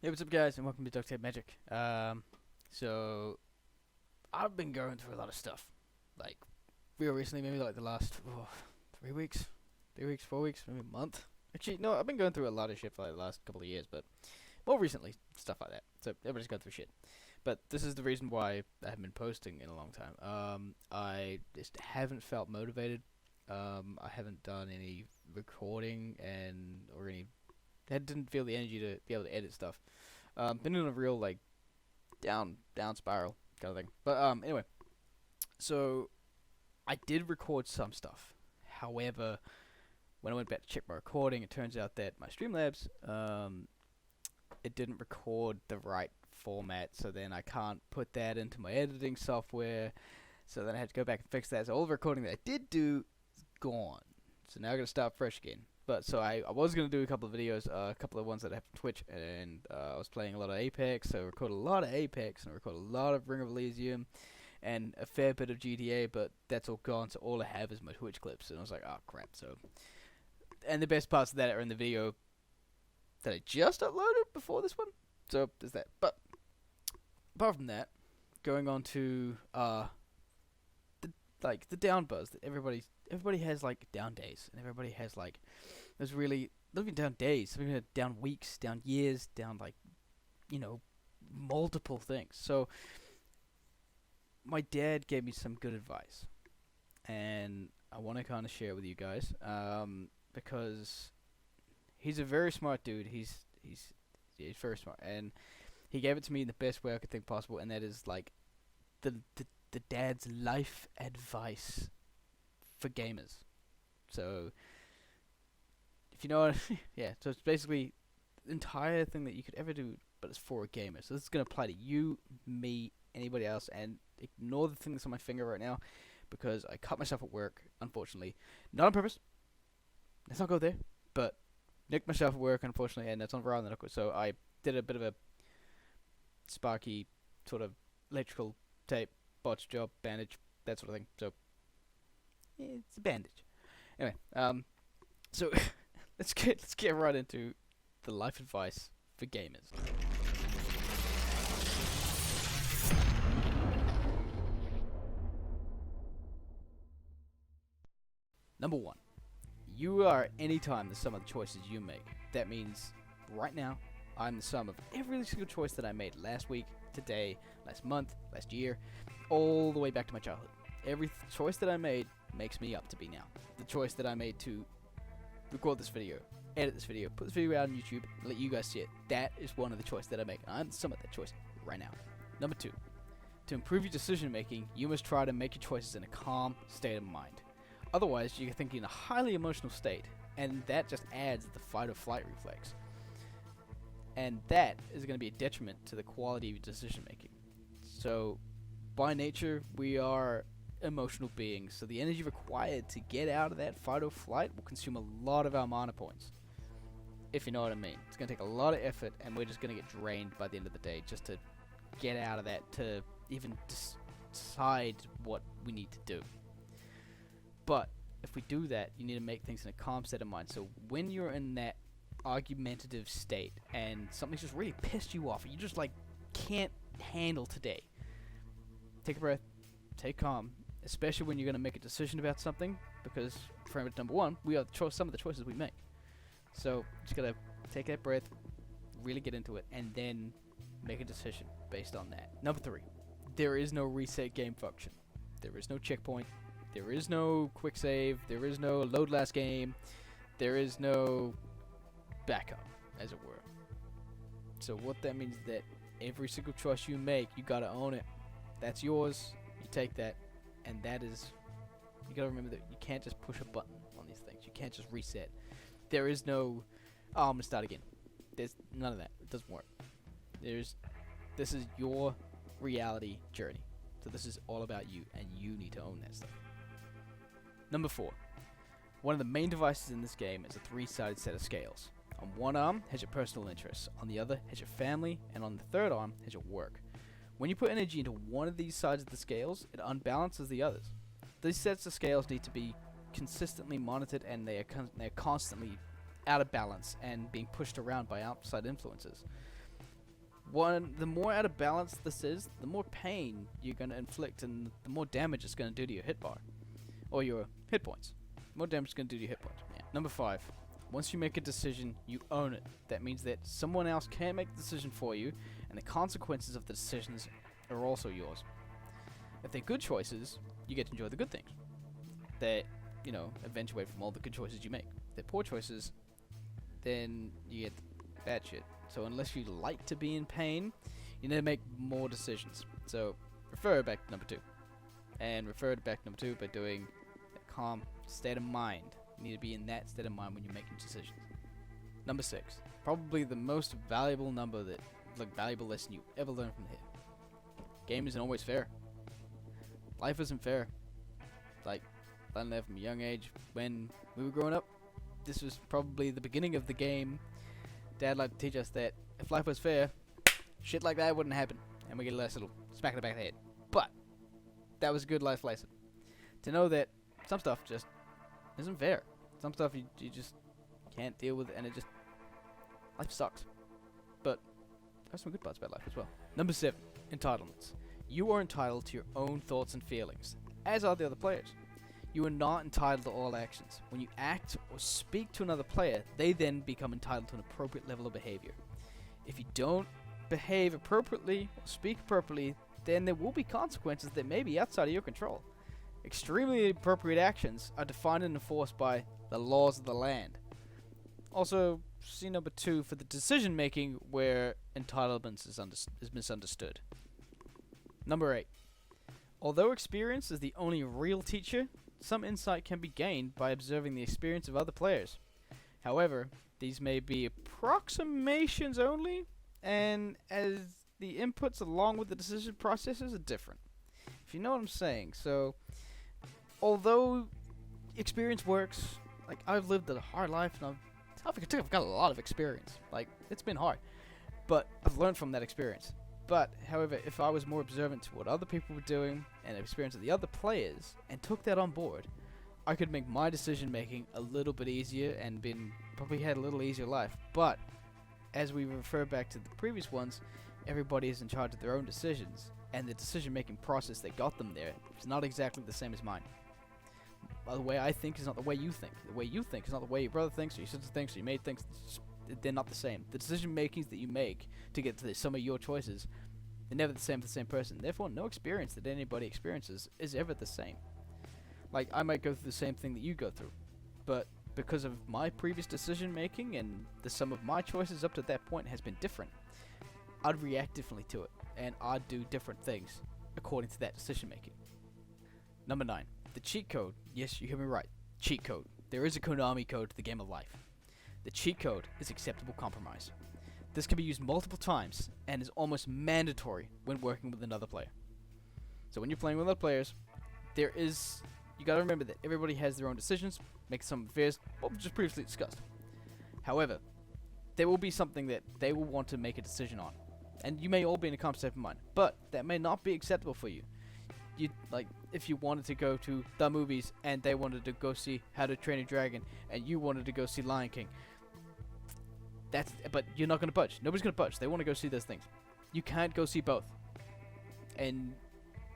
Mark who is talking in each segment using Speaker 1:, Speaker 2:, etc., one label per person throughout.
Speaker 1: Hey, what's up, guys, and welcome to Ducktape Magic. So I've been going through a lot of stuff, like real recently, maybe like the last 3 weeks, 3 weeks, 4 weeks, maybe a month. Actually, no, I've been going through a lot of shit for like the last couple of years, but more recently, stuff like that. So everybody's going through shit. But this is the reason why I haven't been posting in a long time. I just haven't felt motivated. I haven't done any recording or any. I didn't feel the energy to be able to edit stuff. Been in a real like down spiral kind of thing. But anyway, so I did record some stuff. However, when I went back to check my recording, it turns out that my Streamlabs it didn't record the right format. So then I can't put that into my editing software. So then I had to go back and fix that. So all the recording that I did do is gone. So now I gotta start fresh again. But so I was gonna do a couple of videos, a couple of ones that I have on Twitch, and I was playing a lot of Apex, so I recorded a lot of Apex, and I recorded a lot of Ring of Elysium, and a fair bit of GTA, but that's all gone, so all I have is my Twitch clips, and I was like, oh crap, so... And the best parts of that are in the video that I just uploaded before this one, so there's that. But, apart from that, going on to, the down buzz that everybody has like down days, and everybody has like there's really not even down days, even down weeks, down years, down like multiple things. So my dad gave me some good advice, and I want to kind of share it with you guys, because he's a very smart dude. He's very smart, and he gave it to me in the best way I could think possible, and that is like the dad's life advice for gamers. So, if you know what, yeah. So it's basically the entire thing that you could ever do, but it's for a gamer. So this is gonna apply to you, me, anybody else, and ignore the thing that's on my finger right now, because I cut myself at work, unfortunately, not on purpose. Let's not go there, but nicked myself at work, unfortunately, and that's on Verizon. So I did a bit of a sparky sort of electrical tape botch job, bandage, that sort of thing. So yeah, it's a bandage. Anyway, so let's get right into the life advice for gamers. Number one, you are any time the sum of the choices you make. That means right now, I'm the sum of every single choice that I made last week, today, last month, last year, all the way back to my childhood. Every choice that I made makes me up to be now. The choice that I made to record this video, edit this video, put this video out on YouTube, let you guys see it, that is one of the choices that I make, and I'm the sum of that choice right now. Number two, to improve your decision making, you must try to make your choices in a calm state of mind. Otherwise, you're thinking in a highly emotional state, and that just adds the fight or flight reflex. And that is going to be a detriment to the quality of your decision making. So, by nature, we are emotional beings, so the energy required to get out of that fight or flight will consume a lot of our mana points. If you know what I mean. It's going to take a lot of effort, and we're just going to get drained by the end of the day just to get out of that, to even decide what we need to do. But if we do that, you need to make things in a calm state of mind. So when you're in that argumentative state and something's just really pissed you off, and you just like can't handle today, take a breath, take calm, especially when you're going to make a decision about something, because parameter number one, we are some of the choices we make. So just gotta take that breath, really get into it, and then make a decision based on that. Number three, there is no reset game function. There is no checkpoint. There is no quick save. There is no load last game. There is no backup, as it were. So what that means is that every single choice you make, you gotta own it. That's yours. You take that, and that is. You gotta remember that you can't just push a button on these things. You can't just reset. There is no, oh, I'm gonna start again. There's none of that. It doesn't work. This is your reality journey. So this is all about you, and you need to own that stuff. Number four. One of the main devices in this game is a three-sided set of scales. On one arm has your personal interests, on the other has your family, and on the third arm has your work. When you put energy into one of these sides of the scales, it unbalances the others. These sets of scales need to be consistently monitored, and they're constantly out of balance and being pushed around by outside influences. The more out of balance this is, the more pain you're going to inflict and the more damage it's going to do to your hit bar. Or your hit points. More damage it's going to do to your hit points. Yeah. Number 5. Once you make a decision, you own it. That means that someone else can't make the decision for you, and the consequences of the decisions are also yours. If they're good choices, you get to enjoy the good things that, eventuate from all the good choices you make. If they're poor choices, then you get bad shit. So unless you like to be in pain, you need to make more decisions. So refer back to number 2. And refer back to number 2 by doing a calm state of mind. You need to be in that state of mind when you're making decisions. Number 6. Probably the most valuable valuable lesson you ever learn from here. Game isn't always fair. Life isn't fair. Like, I learned that from a young age. When we were growing up, this was probably the beginning of the game. Dad liked to teach us that if life was fair, shit like that wouldn't happen. And we get a nice little smack in the back of the head. But that was a good life lesson. To know that some stuff just isn't fair. Some stuff you just can't deal with, and life sucks. But there's some good parts about life as well. Number 7, entitlements. You are entitled to your own thoughts and feelings, as are the other players. You are not entitled to all actions. When you act or speak to another player, they then become entitled to an appropriate level of behavior. If you don't behave appropriately or speak appropriately, then there will be consequences that may be outside of your control. Extremely appropriate actions are defined and enforced by the laws of the land. Also, see number 2 for the decision making where entitlements is misunderstood. Number 8. Although experience is the only real teacher, some insight can be gained by observing the experience of other players. However, these may be approximations only, and as the inputs along with the decision processes are different. If you know what I'm saying. So, although experience works, like I've lived a hard life and I've got a lot of experience. Like, it's been hard, but I've learned from that experience. But, however, if I was more observant to what other people were doing and the experience of the other players and took that on board, I could make my decision making a little bit easier and probably had a little easier life. But as we refer back to the previous ones, everybody is in charge of their own decisions, and the decision making process that got them there is not exactly the same as mine. The way I think is not the way you think. The way you think is not the way your brother thinks, or your sister thinks, or your mate thinks. They're not the same. The decision makings that you make to get to some of your choices, they're never the same for the same person. Therefore, no experience that anybody experiences is ever the same. Like, I might go through the same thing that you go through, but because of my previous decision making and the sum of my choices up to that point has been different, I'd react differently to it, and I'd do different things according to that decision making. Number 9. The cheat code. Yes, you hear me right. Cheat code. There is a Konami code to the game of life. The cheat code is acceptable compromise. This can be used multiple times and is almost mandatory when working with another player. So when you're playing with other players, you gotta remember that everybody has their own decisions, make some affairs, what we just previously discussed. However, there will be something that they will want to make a decision on, and you may all be in a calm state of mind, but that may not be acceptable for you. If you wanted to go to the movies and they wanted to go see How to Train a Dragon and you wanted to go see Lion King, but you're not going to budge. Nobody's going to budge. They want to go see those things. You can't go see both. And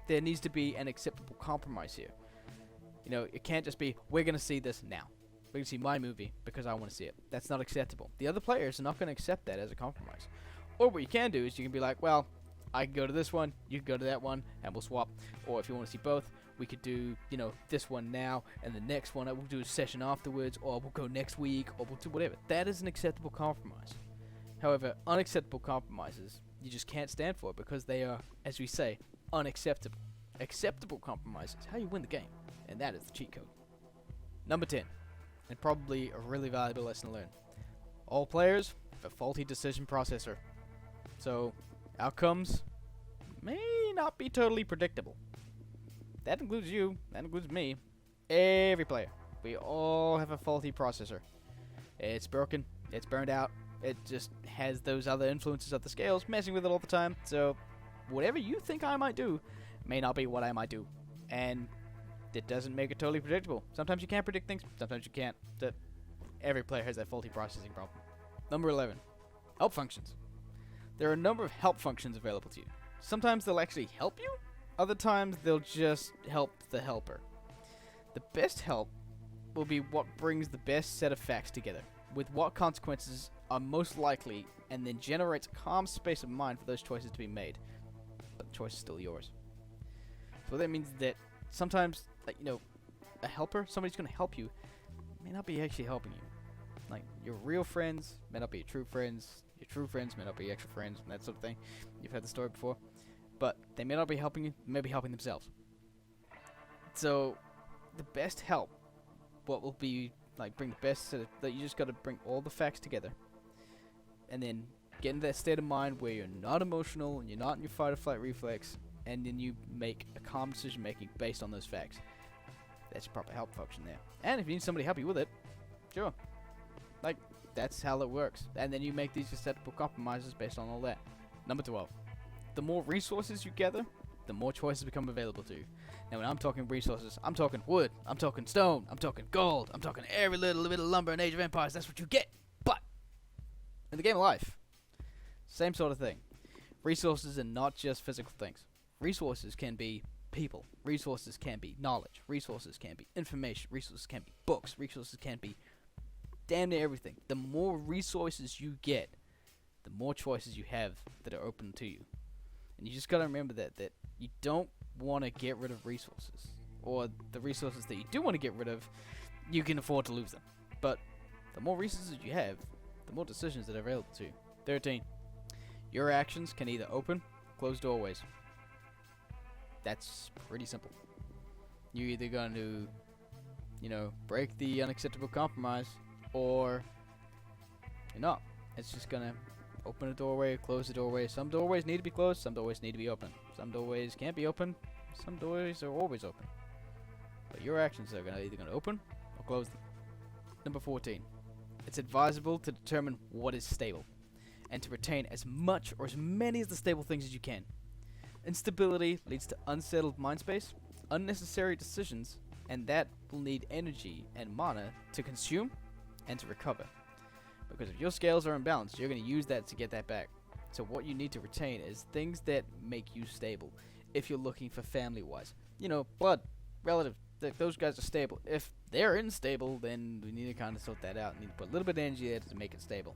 Speaker 1: there needs to be an acceptable compromise here. It can't just be, we're going to see this now. We're going to see my movie because I want to see it. That's not acceptable. The other players are not going to accept that as a compromise. Or what you can do is you can be like, well, I can go to this one, you can go to that one, and we'll swap. Or if you want to see both, we could do, this one now, and the next one, we'll do a session afterwards, or we'll go next week, or we'll do whatever. That is an acceptable compromise. However, unacceptable compromises, you just can't stand for because they are, as we say, unacceptable. Acceptable compromises, how you win the game, and that is the cheat code. Number 10, and probably a really valuable lesson to learn. All players have a faulty decision processor. So, outcomes may not be totally predictable. That includes you, that includes me, every player. We all have a faulty processor. It's broken, it's burned out, it just has those other influences of the scales messing with it all the time. So, whatever you think I might do may not be what I might do. And it doesn't make it totally predictable. Sometimes you can't predict things, sometimes you can't. Every player has that faulty processing problem. Number 11, help functions. There are a number of help functions available to you. Sometimes they'll actually help you, other times they'll just help the helper. The best help will be what brings the best set of facts together, with what consequences are most likely, and then generates a calm space of mind for those choices to be made. But the choice is still yours. So that means that sometimes, like, a helper, somebody's going to help you, may not be actually helping you. Like, your real friends may not be your true friends may not be your actual friends, and that sort of thing. You've heard the story before. But they may not be helping you, they may be helping themselves. So, the best help, what will be, like, bring the best set of, that you just got to bring all the facts together. And then get into that state of mind where you're not emotional, and you're not in your fight or flight reflex, and then you make a calm decision making based on those facts. That's a proper help function there. And if you need somebody to help you with it, sure. Like, that's how it works. And then you make these acceptable compromises based on all that. Number 12. The more resources you gather, the more choices become available to you. Now, when I'm talking resources, I'm talking wood, I'm talking stone, I'm talking gold, I'm talking every little bit of lumber in Age of Empires. That's what you get. But in the game of life, same sort of thing. Resources are not just physical things. Resources can be people. Resources can be knowledge. Resources can be information. Resources can be books. Resources can be damn near everything. The more resources you get, the more choices you have that are open to you. And you just gotta remember that you don't want to get rid of resources. Or the resources that you do want to get rid of, you can afford to lose them. But the more resources you have, the more decisions that are available to you. 13. Your actions can either open or close doorways. That's pretty simple. You're either going to, break the unacceptable compromise, or you're not. It's just going to open a doorway, close the doorway. Some doorways need to be closed, some doorways need to be open. Some doorways can't be open, some doorways are always open. But your actions are either going to open or close them. Number 14. It's advisable to determine what is stable, and to retain as much or as many of the stable things as you can. Instability leads to unsettled mind space, unnecessary decisions, and that will need energy and mana to consume and to recover. Because if your scales are imbalanced, you're going to use that to get that back. So what you need to retain is things that make you stable. If you're looking for family-wise, blood, relative, those guys are stable. If they're unstable, then we need to kind of sort that out. We need to put a little bit of energy there to make it stable.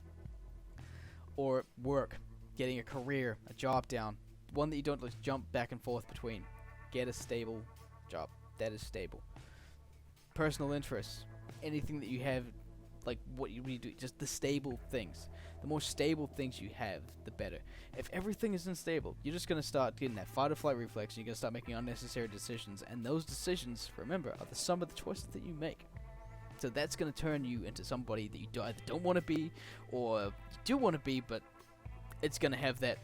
Speaker 1: Or work, getting a career, a job down, one that you don't just jump back and forth between. Get a stable job that is stable. Personal interests, anything that you have, like what you do, just the stable things. The more stable things you have, the better. If everything is unstable, you're just going to start getting that fight or flight reflex, and you're going to start making unnecessary decisions, and those decisions, remember, are the sum of the choices that you make. So that's going to turn you into somebody that you either don't want to be, or you do want to be, but it's going to have that,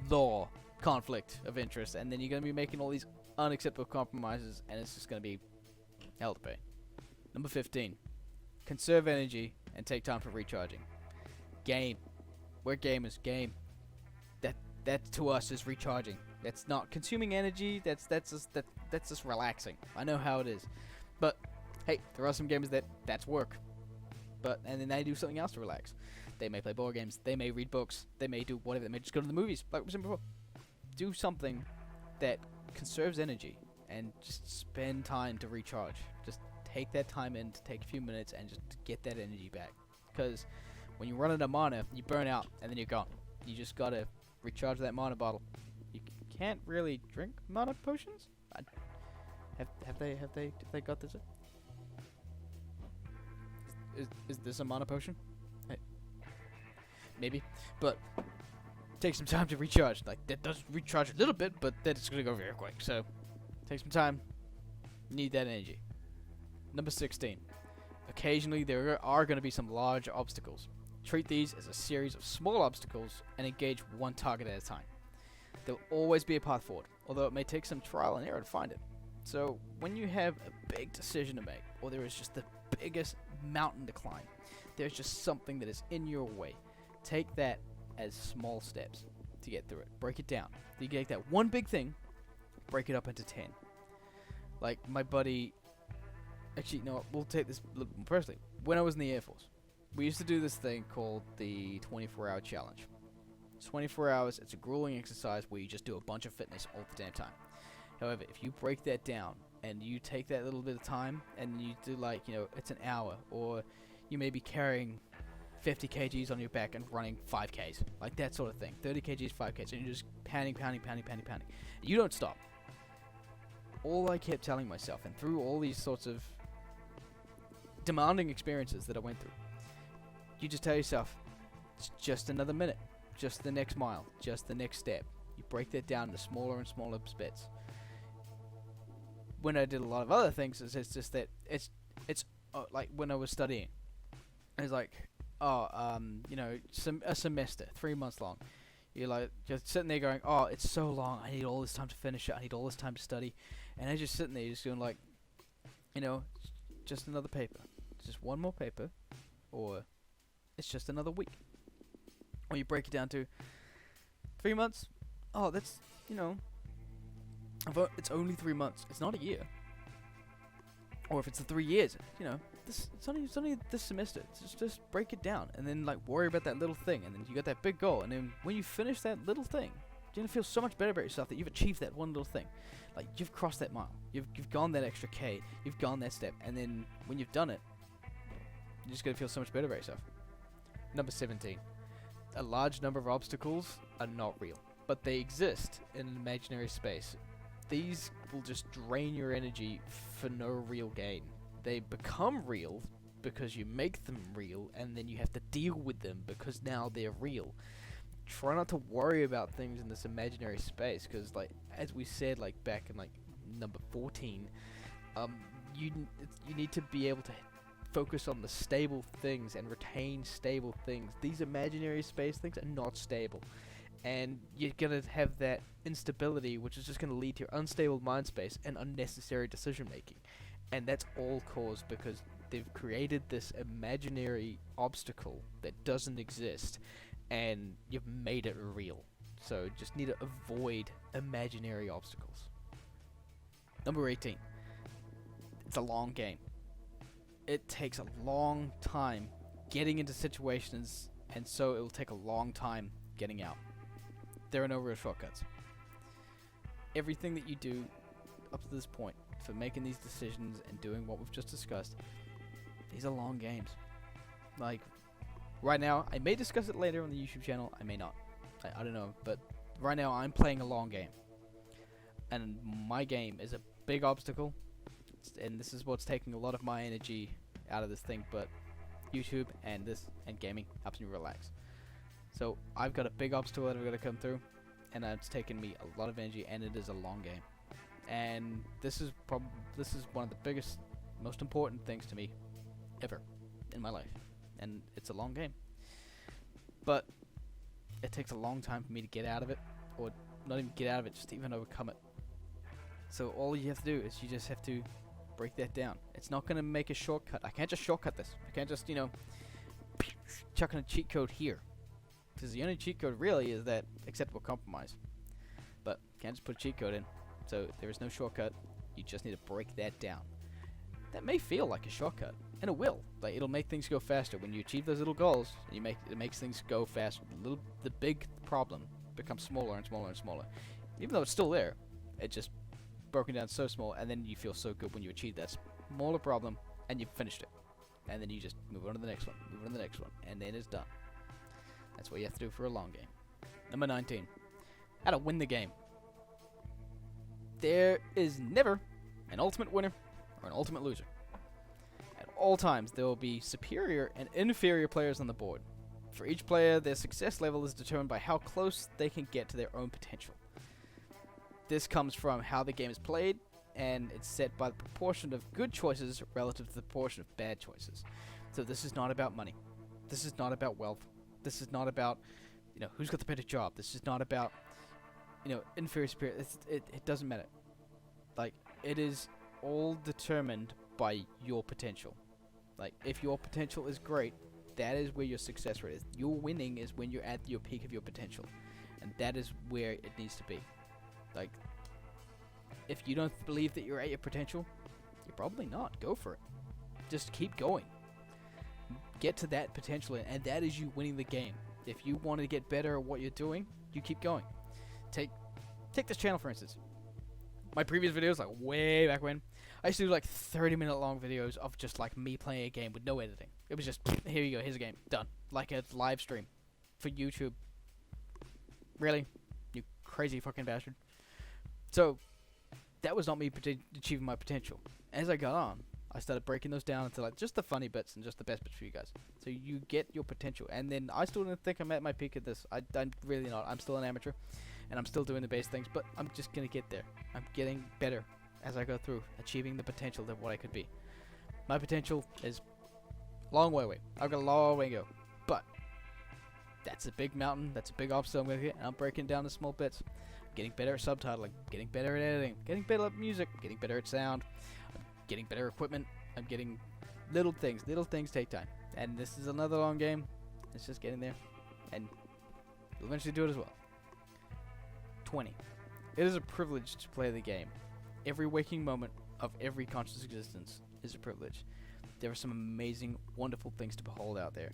Speaker 1: law conflict of interest, and then you're going to be making all these unacceptable compromises, and it's just going to be hell to pay. Number 15. Conserve energy and take time for recharging. Game. We're gamers. Game. That to us is recharging. That's not consuming energy. That's just relaxing. I know how it is, but hey, there are some gamers that's work. And then they do something else to relax. They may play board games. They may read books. They may do whatever. They may just go to the movies, like we said before. Do something that conserves energy and just spend time to recharge. Just take that time in to take a few minutes and just get that energy back. Because when you run out of mana, you burn out and then you're gone. You just gotta recharge that mana bottle. You can't really drink mana potions. Have they got this? Is this a mana potion? Maybe, but take some time to recharge. Like, that does recharge a little bit, but then it's gonna go very quick. So take some time. Need that energy. Number 16. Occasionally there are going to be some large obstacles. Treat these as a series of small obstacles and engage one target at a time. There will always be a path forward, although it may take some trial and error to find it. So when you have a big decision to make, or there is just the biggest mountain to climb, there's just something that is in your way, take that as small steps to get through it. Break it down. You take that one big thing, break it up into 10. Like my buddy, actually, no, we'll take this personally. When I was in the Air Force, we used to do this thing called the 24-hour challenge. 24 hours, it's a grueling exercise where you just do a bunch of fitness all the damn time. However, if you break that down and you take that little bit of time and you do like, it's an hour, or you may be carrying 50 kgs on your back and running 5Ks, like that sort of thing, 30 kgs, 5Ks, and you're just pounding. You don't stop. All I kept telling myself, and through all these sorts of demanding experiences that I went through, you just tell yourself, it's just another minute, just the next mile, just the next step. You break that down into smaller and smaller bits. When I did a lot of other things, it's just that it's like when I was studying, it's like, a semester, 3 months long. You're like just sitting there going, oh, it's so long, I need all this time to finish it, I need all this time to study, and I just sitting there just going like, just another paper, just one more paper, or it's just another week. Or you break it down to 3 months. Oh, that's it's only 3 months. It's not a year. Or if it's 3 years, it's only this semester. Just break it down, and then like worry about that little thing, and then you got that big goal, and then when you finish that little thing, you're gonna feel so much better about yourself that you've achieved that one little thing. Like you've crossed that mile. You've gone that extra K. You've gone that step, and then when you've done it, you're just gonna feel so much better about yourself. Number 17. A large number of obstacles are not real, but they exist in an imaginary space. These will just drain your energy for no real gain. They become real because you make them real, and then you have to deal with them because now they're real. Try not to worry about things in this imaginary space, because like as we said like back in like number 14, you need to be able to focus on the stable things and retain stable things. These imaginary space things are not stable, and you're gonna have that instability, which is just gonna lead to your unstable mind space and unnecessary decision making. And that's all caused because they've created this imaginary obstacle that doesn't exist, and you've made it real. So just need to avoid imaginary obstacles. Number 18. It's a long game. It takes a long time getting into situations, and so it will take a long time getting out. There are no real shortcuts. Everything that you do up to this point for making these decisions and doing what we've just discussed, these are long games. Like, right now, I may discuss it later on the YouTube channel, I may not. I don't know, but right now I'm playing a long game. And my game is a big obstacle, and this is what's taking a lot of my energy out of this thing, but YouTube and gaming helps me relax. So I've got a big obstacle that I've got to come through, and it's taken me a lot of energy, and it is a long game. And this is one of the biggest, most important things to me ever in my life, and it's a long game. But it takes a long time for me to get out of it, or not even get out of it, just to even overcome it. So all you have to do is you just have to break that down. It's not going to make a shortcut. I can't just shortcut this. I can't just, chuck in a cheat code here. Because the only cheat code really is that acceptable compromise. But can't just put a cheat code in. So there is no shortcut. You just need to break that down. That may feel like a shortcut, and it will. Like, it'll make things go faster when you achieve those little goals. And it makes things go faster. The big problem becomes smaller and smaller and smaller. Even though it's still there, it just broken down so small, and then you feel so good when you achieve that smaller problem and you've finished it. And then you just move on to the next one, and then it's done. That's what you have to do for a long game. Number 19. How to win the game. There is never an ultimate winner or an ultimate loser. At all times, there will be superior and inferior players on the board. For each player, their success level is determined by how close they can get to their own potential. This comes from how the game is played, and it's set by the proportion of good choices relative to the proportion of bad choices. So this is not about money. This is not about wealth. This is not about, who's got the better job. This is not about, inferior, superior. It doesn't matter. Like, it is all determined by your potential. Like, if your potential is great, that is where your success rate is. Your winning is when you're at your peak of your potential. And that is where it needs to be. Like, if you don't believe that you're at your potential, you're probably not. Go for it. Just keep going. Get to that potential, and that is you winning the game. If you want to get better at what you're doing, you keep going. Take this channel for instance. My previous videos, like way back when, I used to do like 30-minute long videos of just like me playing a game with no editing. It was just, here you go, here's a game, done. Like a live stream for YouTube. Really? You crazy fucking bastard. So, that was not me achieving my potential. As I got on, I started breaking those down into like just the funny bits and just the best bits for you guys. So you get your potential. And then I still don't think I'm at my peak at this. I'm really not. I'm still an amateur. And I'm still doing the base things. But I'm just going to get there. I'm getting better as I go through. Achieving the potential of what I could be. My potential is a long way away. I've got a long way to go. But that's a big mountain. That's a big obstacle I'm going to get. And I'm breaking it down to small bits. Getting better at subtitling, getting better at editing, getting better at music, getting better at sound, I'm getting better equipment. I'm getting little things. Little things take time. And this is another long game. It's just getting there. And you'll eventually do it as well. 20. It is a privilege to play the game. Every waking moment of every conscious existence is a privilege. There are some amazing, wonderful things to behold out there.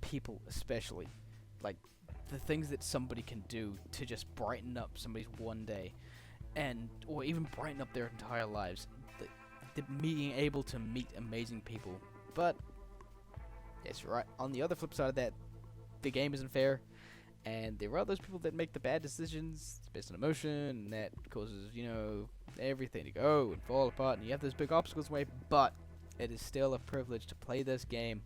Speaker 1: People especially. Like, the things that somebody can do to just brighten up somebody's one day, and or even brighten up their entire lives. The being able to meet amazing people. But yes, you're right. On the other flip side of that, the game isn't fair, and there are those people that make the bad decisions based on emotion, and that causes, you know, everything to go and fall apart, and you have those big obstacles in the way. But it is still a privilege to play this game.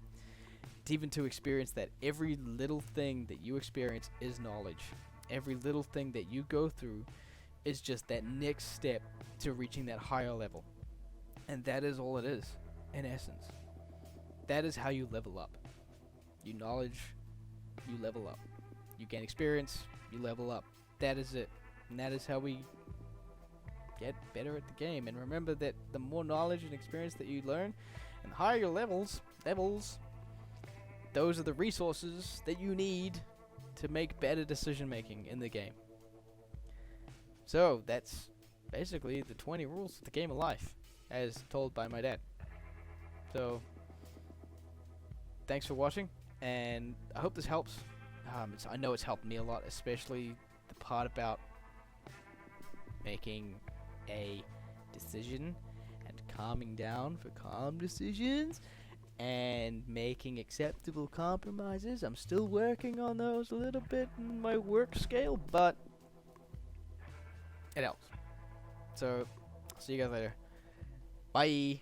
Speaker 1: Even to experience that every little thing that you experience is knowledge. Every little thing that you go through is just that next step to reaching that higher level. And that is all it is, in essence. That is how you level up. You knowledge, you level up. You gain experience, you level up. That is it. And that is how we get better at the game. And remember that the more knowledge and experience that you learn, and the higher your levels, those are the resources that you need to make better decision making in the game. So that's basically the 20 rules of the game of life, as told by my dad. So thanks for watching, and I hope this helps. I know it's helped me a lot, especially the part about making a decision and calming down for calm decisions. And making acceptable compromises. I'm still working on those a little bit in my work scale, but it helps. So, see you guys later. Bye.